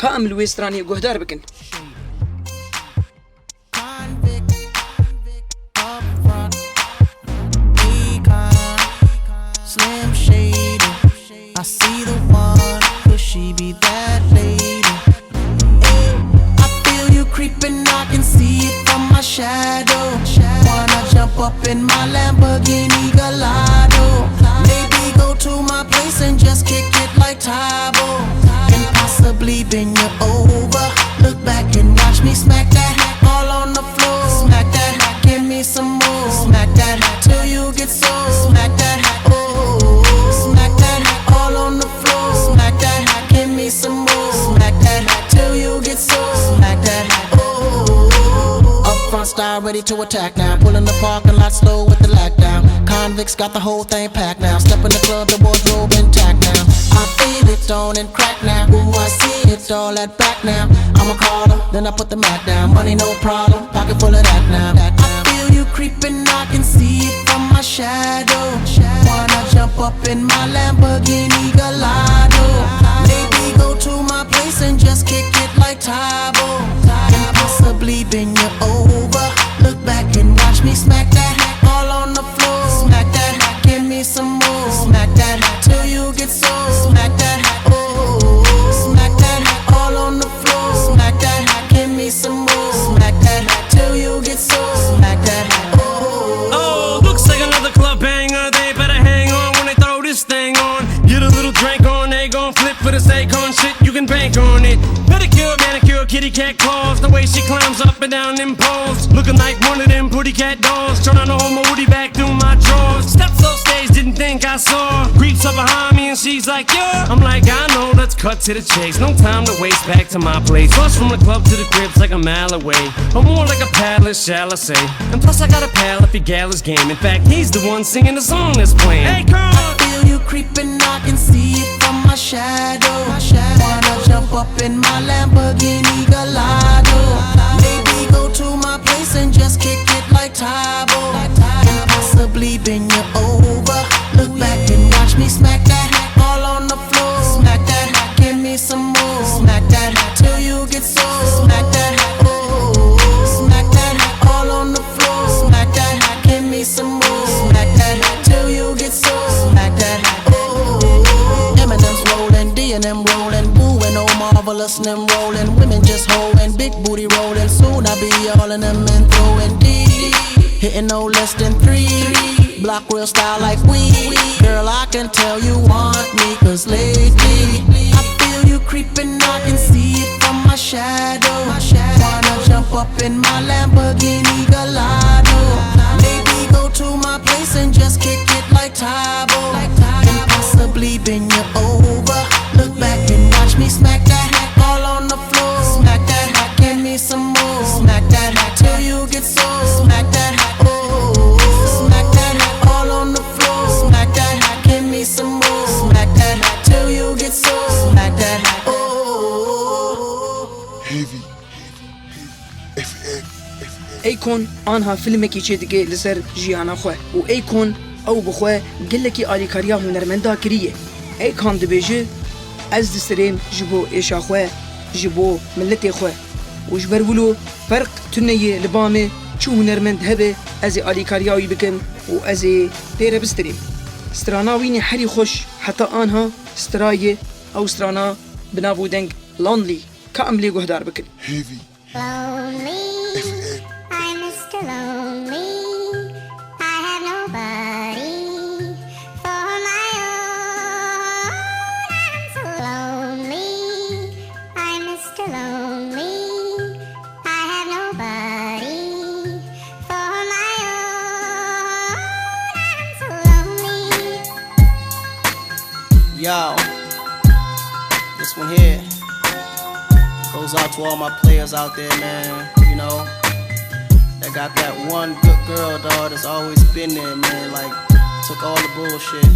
كامل ويستراني قهدار بكن. Slim Shady, I see the one, could she be that lady? Hey, I feel you creeping, I can see it from my shadow. Wanna jump up in my Lamborghini Gallardo, maybe go to my place and just kick it like Tybo, and possibly bend you over. Look back and watch me smack that all on the floor. Smack that, give me some more. Smack that till you get so. Smack that, oh. Smack that all on the floor. Smack that, give me some more. Smack that till you get so. Smack that, oh. Up front style ready to attack now. Pulling the parking lot slow with the lockdown. Convicts got the whole thing packed now. Step in the club, the wardrobe intact now. I feel it on and crack now. Ooh, I see it all at back now. I'ma call her, then I put the mat down. Money no problem, pocket full of that now. I feel you creeping, I can see it from my shadow. Wanna jump up in my Lamborghini Gallardo, maybe go to my place and just kick it like Tybo, and possibly bend you over. Look back and watch me smack that all on the floor. Smack that, give me some more. Smack that till you get so. Smack that, oh. Smack that all on the floor. Smack that, give me some more. Smack that till you get so. Smack that, oh. Oh, looks like another club banger. They better hang on when they throw this thing on. Get a little drink on, they gon' flip for the Akon shit. You can bank on it. Pedicure, manicure, kitty cat claws. The way she climbs up and down them poles, looking like one of them pretty cat dolls. Turn on the whole moody back through my drawers. Steps off stage, didn't think I saw. Creeps up behind me and she's like, yeah. I'm like, I know, let's cut to the chase. No time to waste, back to my place. Bus from the club to the crib's like a mile away, or more like a palace, shall I say. And plus I got a pal if he gal his game. In fact, he's the one singing the song that's playing. Hey, Carl! I feel you creeping, I can see it from my shadow. Wanna jump up in my Lamborghini Gallardo, maybe go to my place and just kick it like Tybo, and possibly bend you over. Look back and watch me smack that all on the floor. Smack that, give me some more. Smack that till you get so. Smack that, oh. Smack that all on the floor. Smack that, give me some more. Smack that till you get so. Smack that, oh. Eminem's rolling, D&M rolling, Boo and Oh Marvelous and them rolling. Women just holding, big booty rolling. Soon I'll be all in them and throwing D. Hitting no less than 3. Block real style like we. Girl, I can tell you want me, cause lately I feel you creeping, I can see it from my shadow. Wanna jump up in my Lamborghini Gallardo, maybe go to my place and just kick it like Tybo, and possibly bend you over. Look back and watch me smack that all on the floor. Smack that, give me some more. Smack that till you get so. Smack that, oh. Smack that all on the floor. Smack that, give me some more. Smack that till you get so. Smack that, oh. Heavy. ايكون آنها فيلمكي چه دگه لسر جیانا خواه و ايكون او بخواه گلکی آلیکاریا هنرمندا کریه. ايكان دبیجه از دستریم جبو ایشا خواه جبو ملت خواه و جبرولو فرق تنیه لبامه چو هنرمند هبه از آلیکاریاوی بکن و از تیره بستریم. ستراناوین حری خوش حتی آنها سترایه او سترانا بنابو دنگ لانلی که عملی گهدار بکن. Heavy. Lonely, I'm Mr. Lonely. I have nobody for my own. I'm so lonely, I'm Mr. Lonely. I have nobody for my own. I'm so lonely. Yo, this one here goes out to all my players out there, man. You know, that got that one good girl, dog, that's always been there, man. Like, took all the bullshit,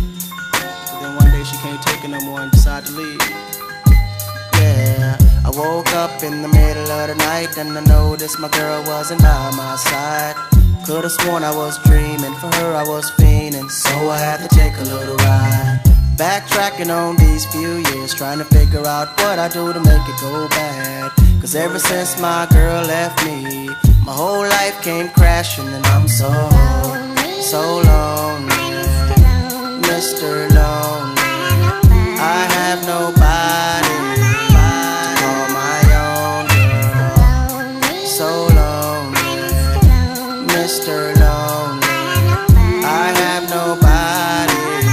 but then one day she can't take it no more and decided to leave. Yeah, I woke up in the middle of the night and I noticed my girl wasn't by my side. Could've sworn I was dreaming, for her I was fiending, so I had to take a little ride. Backtracking on these few years, trying to figure out what I do to make it go bad. Cause ever since my girl left me, my whole life came crashing and I'm so lonely, Mr. Lonely. I have nobody to call my own girl. So lonely, Mr. Lonely. I have nobody to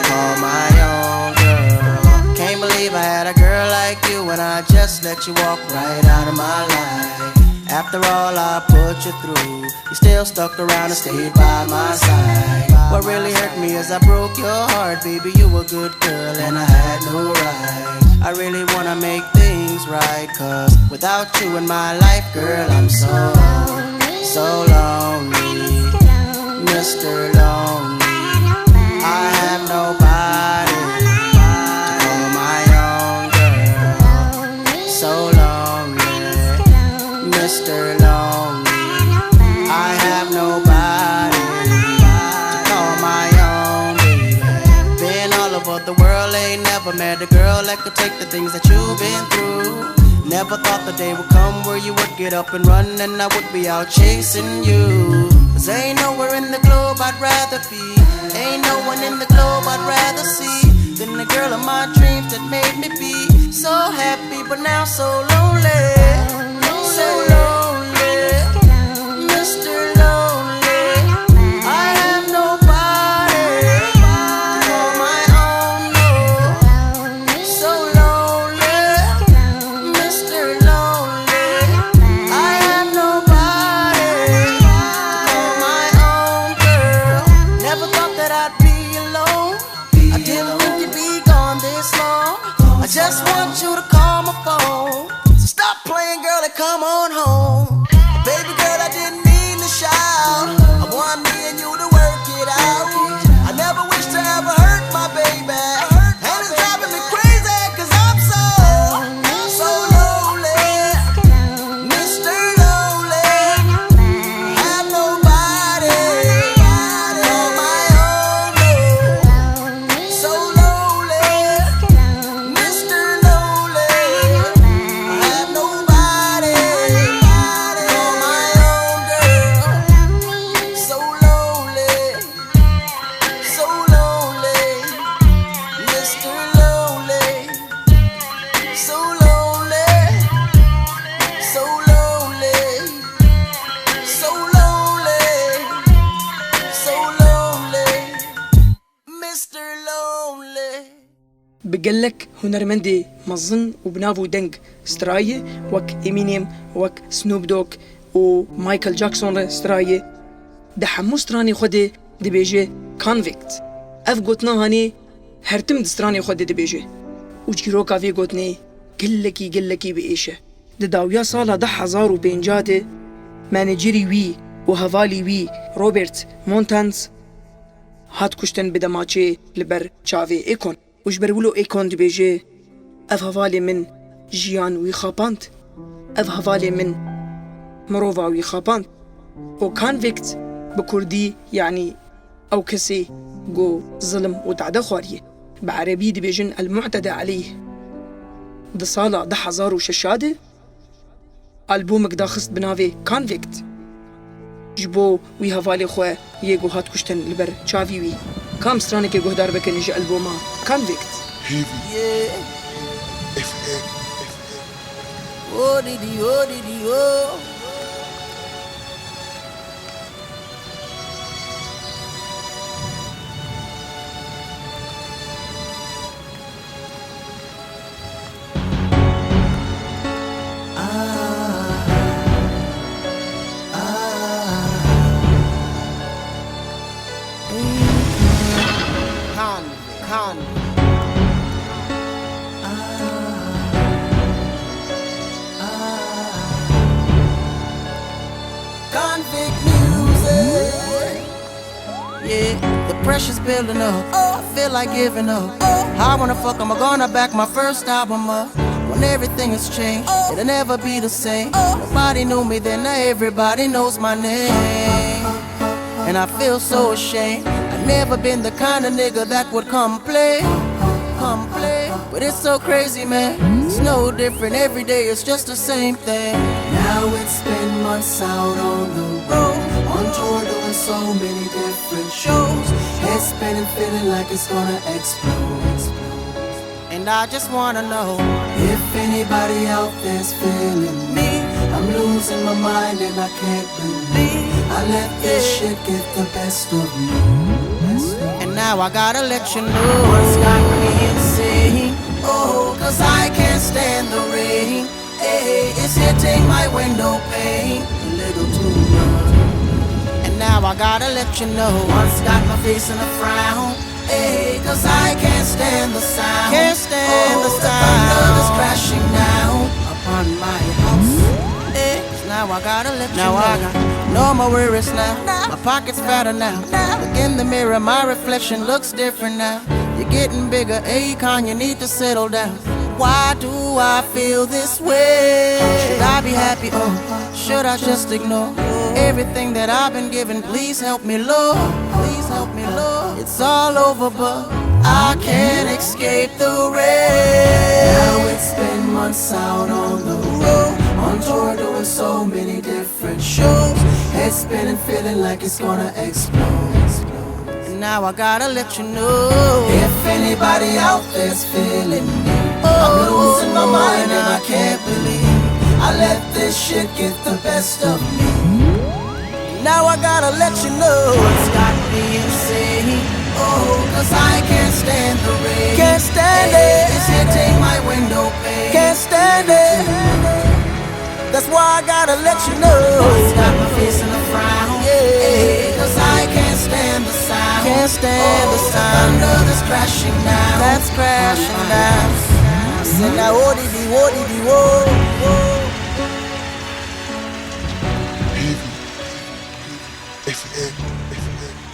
call my own girl. Can't believe I had a girl like you and I just let you walk right out of my life. After all I put you through, you still stuck around and stayed by my side. What really hurt me is I broke your heart, baby. You were a good girl and I had no right. I really wanna make things right, cause without you in my life, girl, I'm so lonely, Mr. Lonely. I have nobody to call my own girl. So lonely, Mr. Lonely. I have nobody to call my own baby. Been all over the world, ain't never met a girl that could take the things that you've been through. Never thought the day would come where you would get up and run and I would be out chasing you. Cause ain't nowhere in the globe I'd rather be, ain't no one in the globe I'd rather see than the girl of my dreams that made me be so happy but now so lonely. So lonely, Mr. Lonely. I have nobody to call my own, no. So lonely, Mr. Lonely. I have nobody to call my own girl. Never thought that I'd be alone. I didn't think you'd be gone this long. I just want you to call my phone. So stop playing, girl, and come on home. Baby girl, I didn't mean to shout. I want me and you to work it out. I never wish to ever hurt my baby, and it's driving me crazy cause I'm so lonely, Mr. Lonely. I have nobody to call my own, no. So lonely, Mr. Lonely. I have nobody to call my own girl. So lonely, so lonely, Mr. Lonely. So lonely, so lonely, so lonely, so lonely, Mr. Lonely. بقلك هنرمندي مظن وبنافو دنج ستراي وك إمينيم وك سنوب دوك ومايكل جاكسون ستراي ده حمو ستراني خودي دي بيجي كونفيكت اف قوتنا هاني هرتم دستراني خودي دي بيجي وجيروكا في قوتني قلكي بإيشه ده داويا سالا ده 1050 مانجيري وي وهفالي وي روبرت مونتانز هات كشتن بدماچه لبر چاوي ايكون وش برولو ايكون دي بيجي اف هفالي من جيان وي خابانت اف هفالي من مروفا وي خابانت وكونفيكت بكردي يعني او كسي جو ظلم وتعدى خواريه بعربي دي بيجن المعتدى عليه ده صالة ده 1000 ألبومك دا خست بناوي كونفيكت جبو وي هفالي خواه يگو هات كشتن لبر چاوي وي كام سترانك يگو دار بكن جي ألبوما كونفيكت Yeah. Oh, diddy, oh. Con. Convict music. Yeah, the pressure's building up. I feel like giving up. I wanna fuck, I'm gonna back my first album up. When everything has changed, it'll never be the same. Nobody knew me then, now everybody knows my name. And I feel so ashamed. I Never been the kind of nigga that would come play. But it's so crazy, man. It's no different every day, it's just the same thing. Now it's been months out on the road, on tour doing so many different shows. Head spinning, feeling like it's gonna explode. And I just wanna know if anybody out there's feeling me. I'm losing my mind and I can't believe I let this shit get the best of me. And now I gotta let you know what's got me insane. Oh, cause I can't stand the rain. Hey, it's hitting my window pane a little too much. And now I gotta let you know what's got my face in a frown. Hey, cause I can't stand the sound. Can't stand the sound. The thunder is crashing down upon my house. Hey, now I gotta let you know. I got no more worries now. My pocket's fatter now. Look in the mirror, my reflection looks different now. You're getting bigger, Akon, you need to settle down. Why do I feel this way? Should I be happy or should I just ignore everything that I've been given? Please help me, Lord. Please help me, Lord. It's all over, but I can't escape the rain. Now it's been months out on the road, on tour doing so many different shows. Head spinning, feeling like it's gonna explode. And now I gotta let you know if anybody out there's feeling me. I'm losing my mind and I can't believe I let this shit get the best of me. Now I gotta let you know it's got me insane. Oh, cause I can't stand the rain. Can't stand it. It's hitting my window pane. Can't stand it. That's why I gotta let you know it's got my face in a frown. Yeah, cause I can't stand the sound. Can't stand the sound. The thunder that's crashing down. That's crashing down. Say now, whoa.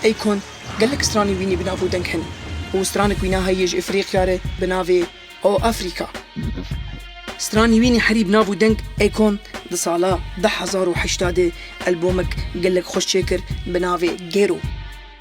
ايكون قال لك ستراني ويني بنافو دنكهن وسترانك وينا هيج افريقيا بنافي او افريكا ستراني ويني حريب نافو دنك ايكون ده صالا ده 1080 البومك قال لك خوش شكر بنافي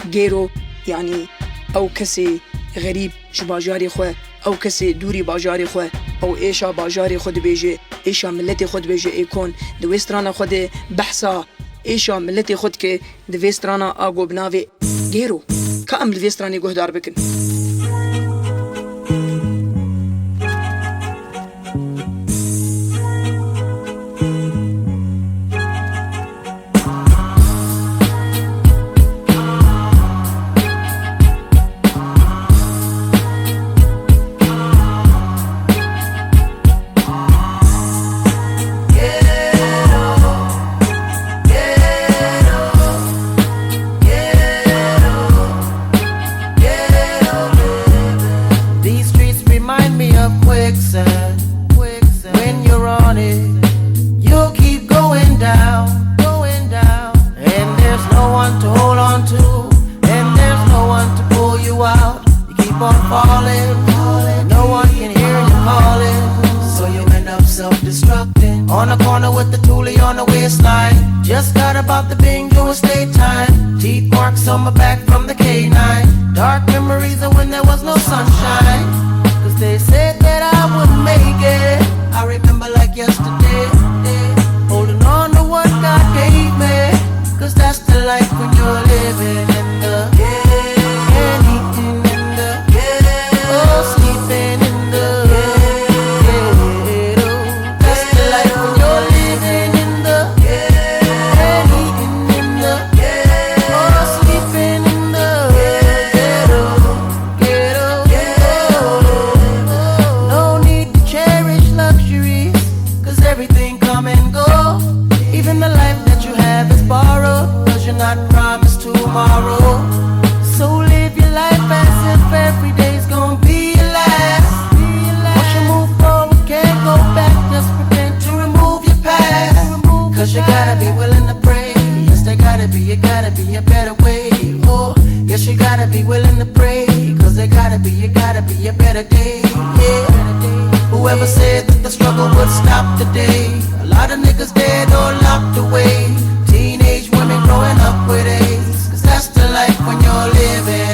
جيرو يعني او كسي غريب شباجاري خواه او كسي دوري باجاري خواه او ايشا باجاري خود بيجي ايشا ملتي خود بيجي ايكون دو سترانا خود بحثا ايشا ملتي خود كي دو سترانا اگو بنافي جيرو كأم دو ستراني گهدار بكن when you're on it, you'll keep going down, and there's no one to hold on to, and there's no one to pull you out. You keep on falling, no one can hear you calling, so you end up self-destructing. On the corner with the toolie on the waistline, just got about the Bing doing state time. Teeth marks on my back from the K9, dark memories of when there was no sunshine. Cause they said that I wouldn't make it. I remember like yesterday, holding on to what God gave me. Cause that's the life when you're living in the and eating in the oh, sleeping in the that's the life when you're living in the and eating in the oh, sleeping in the no need to cherish luxuries, cause everything come and go. Even the life that you have is borrowed, cause you're not promised tomorrow. So live your life as if every day's gonna be your last. Once you move forward, can't go back, just pretend to remove your past. Cause you gotta be willing to pray. Yes, there gotta be a better way. Oh, yes, you gotta be willing to pray, cause there gotta be a better day. Yeah. Whoever said that the struggle would stop today, a lot of niggas dead or locked away. Teenage women growing up with AIDS, cause that's the life when you're living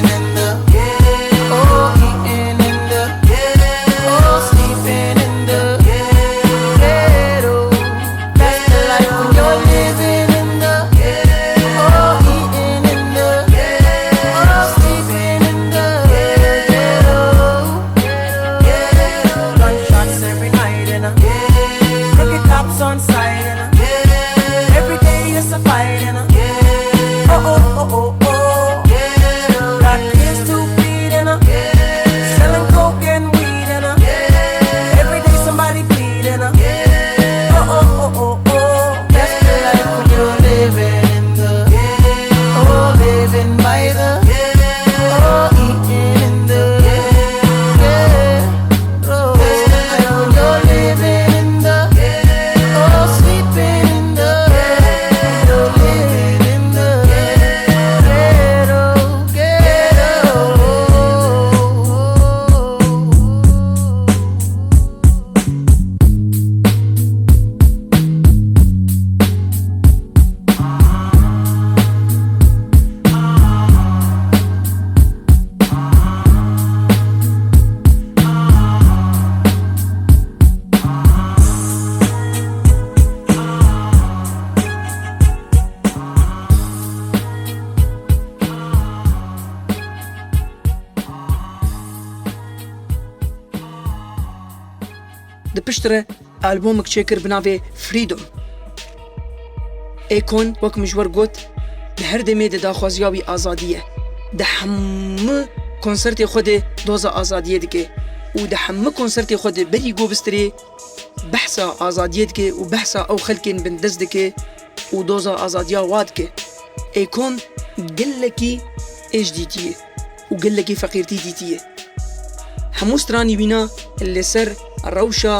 پشتره آلبومك چێکر بناوێ فریدۆم. ئێکۆن وەک مژوەر گوت لە هەر دەمێ داخوازیاوی ئازادیە، دە هەموو کۆنسەرتێ خودێ دۆزە ئازادیە دکێ و دە هەموو کۆنسەرتێ خودێ بەری گۆبسترێ بەحسا ئازادیە دکێ و بەحسا ئەو خەلکێن بندەست دکێ و دۆزە ئازادیا وا دکێ. ئێکۆن گەلێکی ئێژ دیتیە و گەلێکی فەقیرتی دیتیە. هەموو سترانی وینا لەسەر ڕەوشە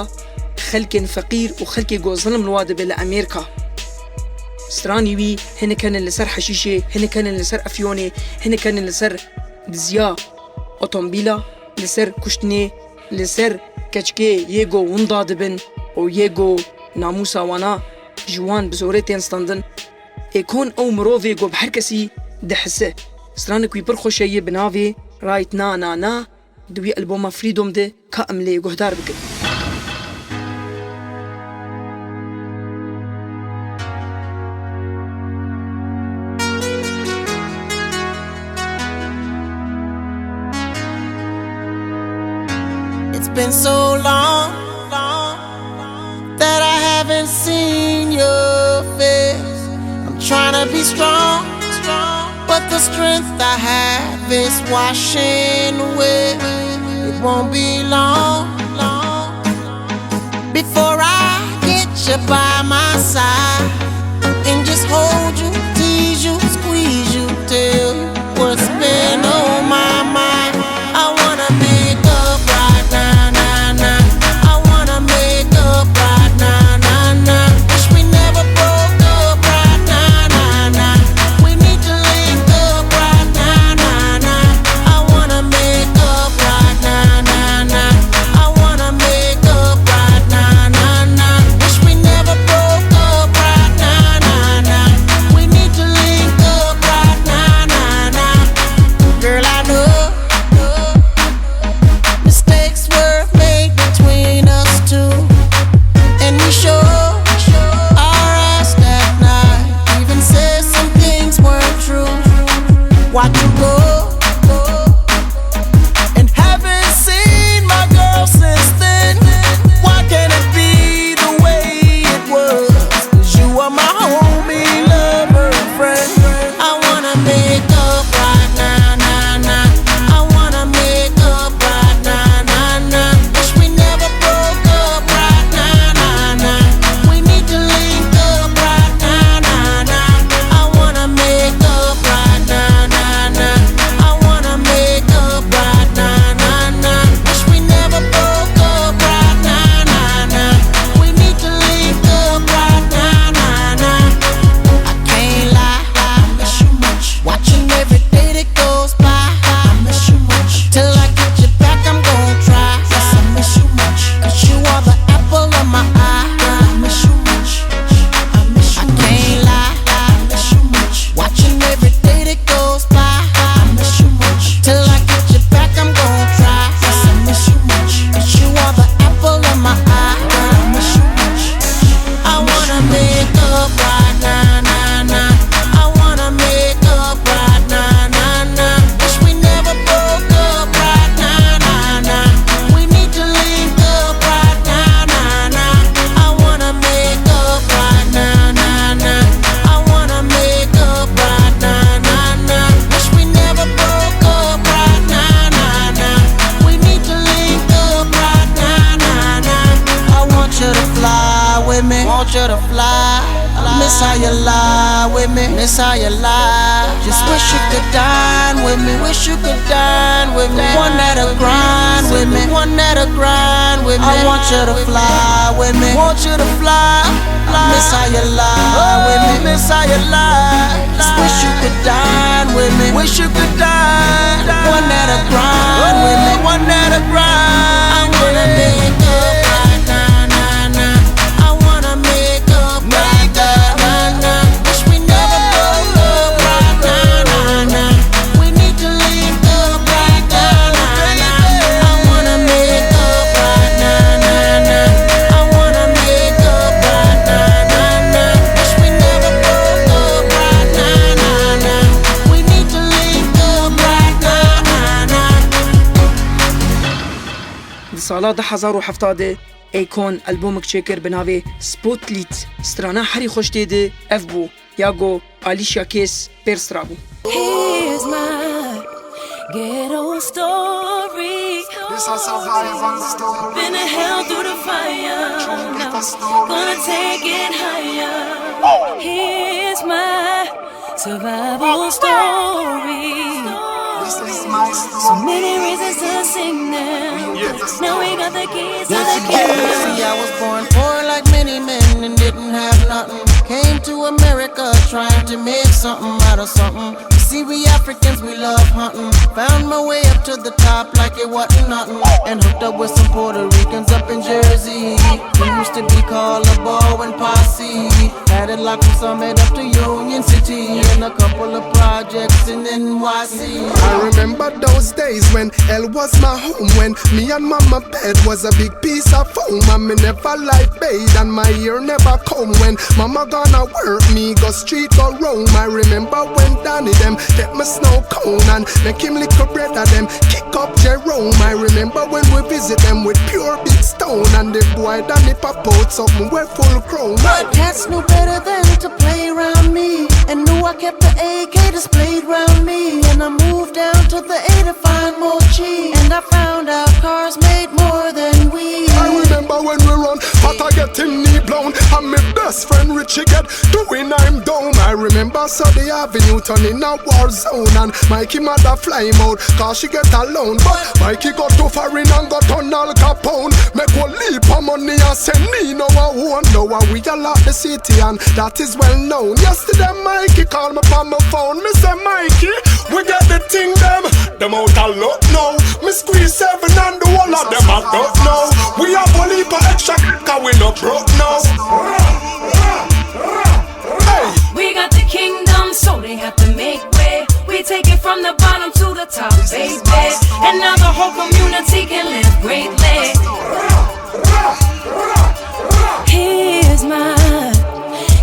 خەلکێن فەقیر و خەلکێ گۆزڵم لوا دەبێ لە ئەمێرکا. سترانی وی هەنەکەنن لەسەر حەشیشێ، هەنەکەنن لەسەر ئەفیۆنێ، هەنەکەنن لەسەر دزیا ئۆتۆمبیلا، لەسەر کوشتنێ، لەسەر کەچکێ یێگۆ وندا دەبن و یێگۆ ناموسا وانا جوان بزۆرێ تێن ستاندن. ئێکۆن ئەو مرۆڤێ گۆ بە هەر کەسی دەحسە. سترانێکی پڕ خۆشەیە بناوێ ڕایت نا نا نا دوی ئەلبۆما فریدۆم دێ کا ئەم لێ گۆهدار بکەن. It's been so long that I haven't seen your face. I'm trying to be strong, but the strength I have is washing away. It won't be long before I get you by my side and just hold you, tease you, squeeze you, tell you what's been on my mind. I wanna make up right now, nah, nah. I wanna make up right now, nah, nah. Wish we never broke up right now, nah, nah. We need to link up right now, nah, nah. I wanna make up right now, nah, nah. I wanna make up right now, nah, nah. Wish we never broke up right now, nah, nah. We need to link up right now, nah, nah. Girl, I know mistakes were made between us two, and we sure our ass that night even said some things weren't true. Watch you go and haven't seen my girl since then. Why can't it be the way it was? 'Cause you are my homie, lover, and friend. I wanna make up right now, nah, nah. I wanna make up right now, nah, nah. Wish we never broke up right now, nah, nah. We need to link up right now, nah, nah. I wanna make up right now, nah, nah. I wanna make up right now, nah, nah. Wish we never broke up right now, nah, nah. We need to link up right now, nah, nah. I can't lie, I miss you much. Watching every day that goes by, I miss you much. Till I get you back, I'm gon' try. Yes, I miss you much. 'Cause you are the apple of my eye. I miss you much. I miss you much. I can't lie, I miss you much. Watching every day that goes by, I miss you much. Till I get you back, I'm gon' try. Yes, I miss you much. 'Cause you are the apple of my eye. I miss you much. I wanna make up right now, nah, nah. I wanna make up right now, nah, nah. Wish we never broke up right now, nah, nah. We need to link up right now, nah, nah. I wanna make up right now, nah, nah. I wanna make up right now, nah, nah. Wish we never broke up right now, nah, nah. We need to link up right now, nah, nah. I want you to fly with me, want you to fly. Miss how you lie with me, miss how you lie. Just wish you could dine with me, wish you could dine with me. One that'll grind with me, one that'll grind with me. I want you to fly with me, want you to fly. Miss how you lie with me, miss how you lie. Just wish you could dine with me, wish you could dine. One that'll grind with me, one that'll grind. I wanna make up right now, nah, nah. I wanna make up right now, nah, nah. Wish we never broke up right now, nah, nah. We need to link up right now, nah, nah. I wanna make up right now, nah, nah. I wanna make up right now, nah, nah. Wish we never broke up right now, nah, nah. We need to link up right now, nah, nah. سالا 1070 ایکون البومک چکر بناوی سپوتلیت سترانا حری خوش دیده اف بو یاگو آلیشیا کیس پرسترابو. Here's my ghetto story. This is a survival story. Been a hell through the fire. Now gonna take it higher. Here's my survival story. This is my So story. many reasons to sing them. Now we got the keys to the See, kingdom. I was born poor like many men and didn't have nothing. Came to America trying to make something out of something. You see, we Africans, we love hunting. Found my way up to the top like it wasn't nothing. And hooked up with some Puerto Ricans up in Jersey. We used to be called a ball and posse. Had it locked from Summit up to Union City. And a couple of projects in NYC. I remember those days when hell was my home. When me and mama bed was a big piece of foam. And me never like bathe and my ear never come. When mama gonna work me go street or roam. I remember when Danny them take my snow cone and make him lick a bread of them kick up Jerome. I remember when we visit them with pure big stone. And the boy Danny pop out something we're full grown. But cats knew better than to play around me. And knew I kept the AK displayed round me. And I moved down to the A to find more cheese. And I found out cars made more than we. I remember when we run, but I get him knee blown. And my best friend Richie get doing I'm down. I remember Sunday Avenue turning a war zone. And Mikey mother fly him out, cause she get alone. But Mikey got too foreign and got on Al Capone. Make one leap of money and send Nino a one. Now we a lot the city and that is well known. Yesterday Mikey called me from my phone. Me say Mikey, we get the thing them out a lot now. Me squeeze 7 and the whole of them a duck now. We have a leap of extra cause we no broke now. Hey. We got the kingdom, so they have to make way. We take it from the bottom to the top, baby. And now the whole community can live greatly. Here's my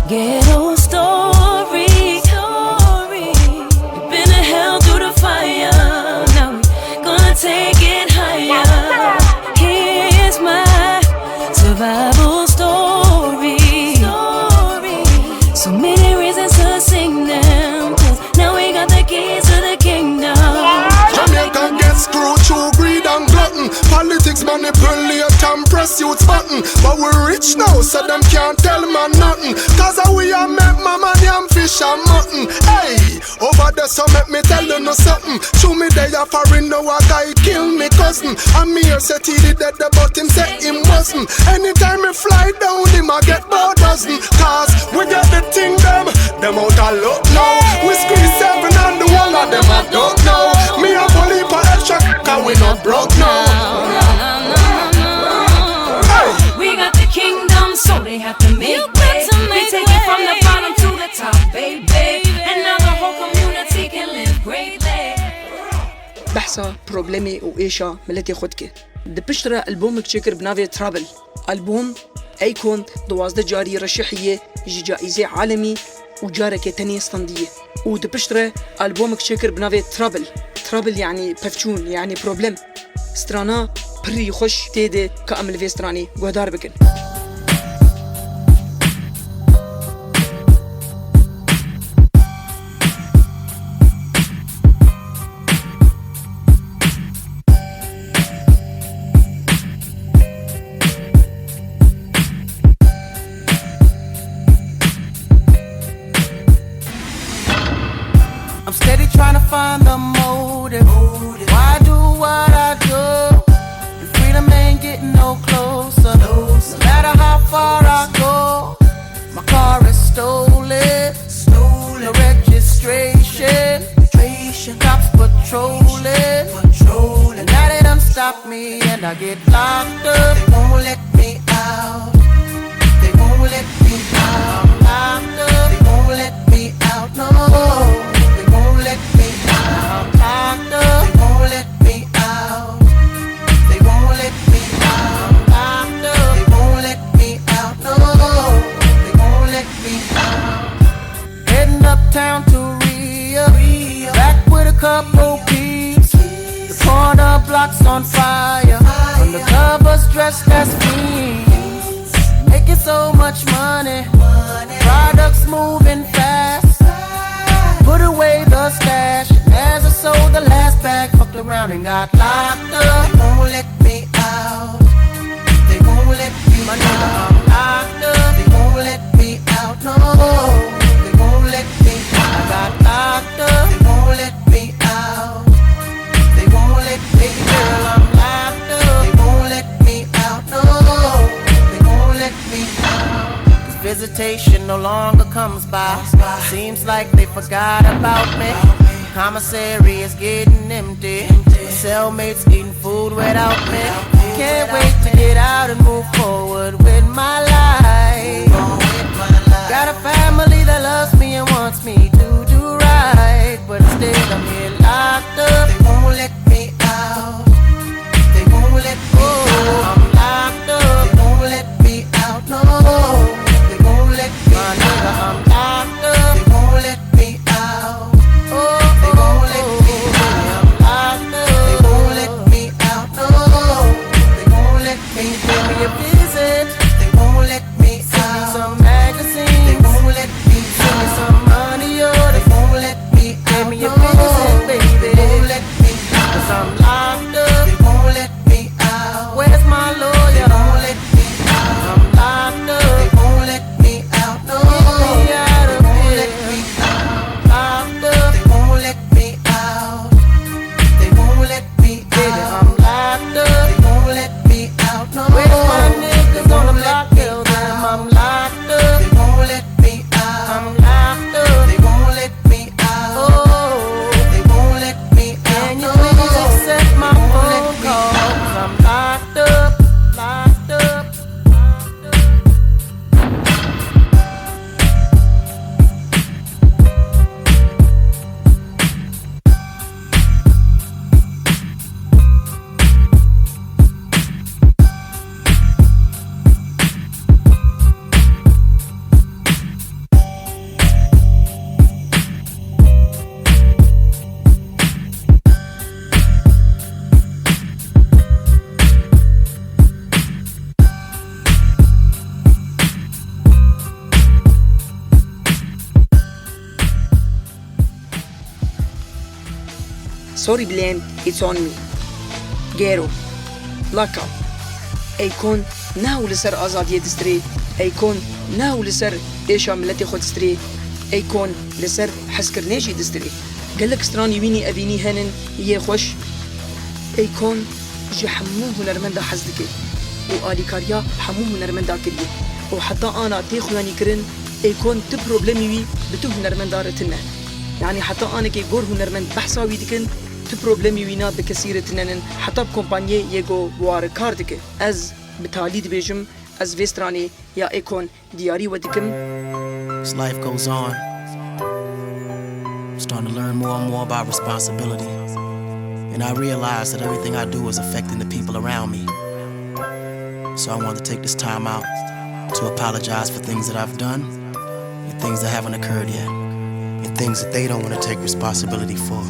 ghetto story. We've been to hell through the fire. Now we're gonna take it higher. Here's my survival story. So many reasons to sing them. 'Cause now we got the keys to the kingdom. Jamaica gets screwed through greed and glutton. Politics manipulate and press youth's button. But we're rich now, so them can't tell man nothing. Cause we are make mama damn fish and mutton. Hey, over there so make me tell you no something. Show me they are foreign now a guy kill me cousin. And me here said he did that but him said him wasn't. Anytime me fly down him I get about dozen. Cause we get the thing them out a lot now. We squeeze 7 and the whole of them a duck now. Me a bully for extra cause we not broke now. Hey. We got the kingdom, so they have to make way. We take it from the bottom to the top, baby. And now the whole community can live greatly. بحثا بروبلمي وإيشا ملتي خودكي دبشترا ألبومك شكر بنافي ترابل ألبوم أيكون 12 جاري رشحية جي جائزة عالمي وجارك تانية استندية ودبشترا ألبومك شكر بنافي ترابل يعني بفشون يعني بروبلم سترانا بري خوش تيدي كأمل في ستراني قهدار بكن I'm steady trying to find the motive. Why do what I do? And freedom ain't getting no closer. No matter how far I go, my car is stolen. No registration. Cops patrolling. And now they done stop me and I get locked up. They won't let me out. They won't let me out. Locked up. They won't let me out. No. They won't let me out. Locked up. They won't let me out. They won't let me out. Locked up. They won't let me out. No. They won't let me out. Heading uptown to Rio. Back with a couple peeps. The corner blocks on fire. Undercovers dressed as me. much money. Products moving fast. Put away the stash. As I sold the last bag, fucked around and got locked up. They won't let me out. They won't let me out. My nigga, I'm locked up. They won't let me out. No, they won't let me out. I got locked up. They won't let me out. They won't let me, girl, I'm locked up. They won't let me out. No, they won't let me out. This visitation no longer comes by. Seems like they forgot about me. Commissary is getting empty. Cellmates eating food without me. Can't wait to get out and move forward with my life. Got a family that loves me and wants me to do right, but instead I'm here locked up. They won't let me out. They won't let me out. I'm locked up. They won't let me out. No, they won't let me out. My nigga, I'm locked up. They won't let me out. Oh, they won't let me out. I'm locked up. They won't let me out. No, they won't let me. Give me a visit. They won't let me out. Send me some magazines. They won't let me out. Send me some money, oh, they won't let me out. Give me a visit, baby. They won't let me out. 'Cause I'm locked up. They won't let me out. Where's my lawyer? They won't let me out. I'm locked up. They won't let me out. No, get me out of here. They won't let me out. Locked up. They won't let me out. They won't let me out. Baby, I'm locked up. They won't let me out. No, where's my niggas on the block? Tell them I'm locked up. They won't let me out. I'm locked up. They won't let me out. Oh, they won't let me out. Can you please accept my phone call? 'Cause I'm locked up. Locked up. Sorry blame, it's on me. Gero, Laka, ایکن نه لسر آزادی دستری، ایکن نه لسر ایشا ملت خود دستری، ایکن لسر حسکر نجی دستری. قالك ستراني ويني أبيني هنن يه خوش، ایکن جه حمو هنرمندا حزدك، وآلیکاریا حمو هنرمندا کریه، وحتى أنا تيخواني كرن، ایکن تبروبلمي وي بتو هنرمندا رتنه. يعني حتى أنا كي جور هنرمند بحثاوي دكن تبروبلمي وينا بكثير تنن حتى بكمبانيه يجو وار كاردك از بتاليد بيجم از فيستراني يا ايكون دياري ودكم. As life goes on, I'm starting to learn more and more about responsibility, and I realize that everything I do is affecting the people around me. So I want to take this time out to apologize for things that I've done and things that haven't occurred yet, and things that they don't want to take responsibility for.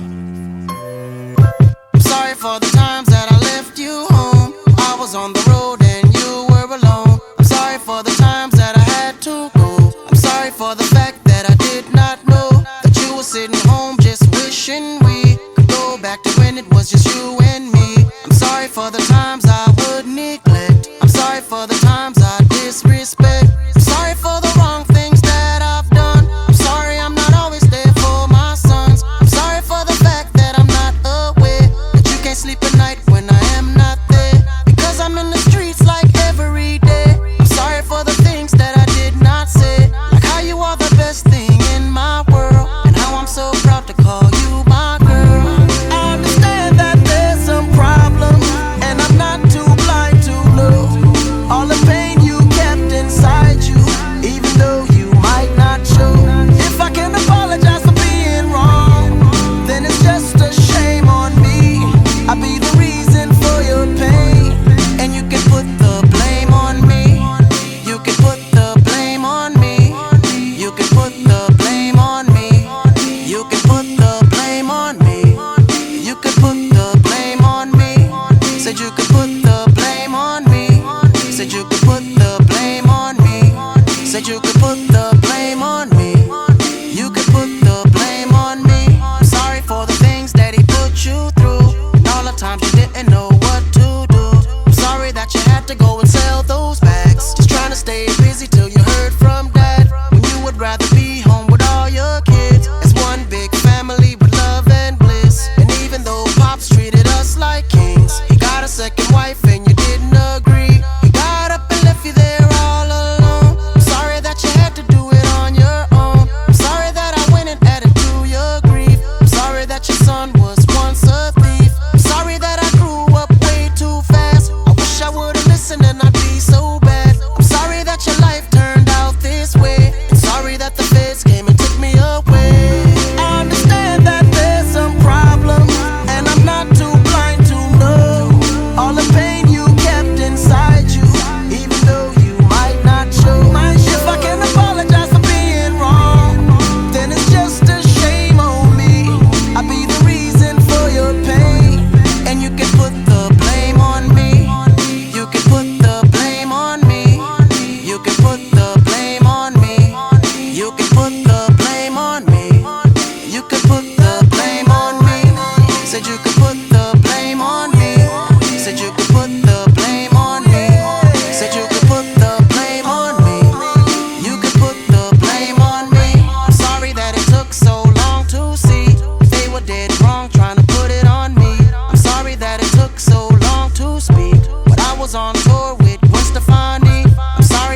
I'm sorry for the times that I left you home. I was on the road and you were alone. I'm sorry for the times that I had to go. I'm sorry for the fact that I did not know that you were sitting home just wishing we could go back to when it was just you and me. I'm sorry for the times I would neglect. I'm sorry for the times I disrespect. I'm sorry for the wrong things that I've done. I'm sorry I'm not always there for my sons. I'm sorry for the fact that I'm not aware that you can't sleep at night.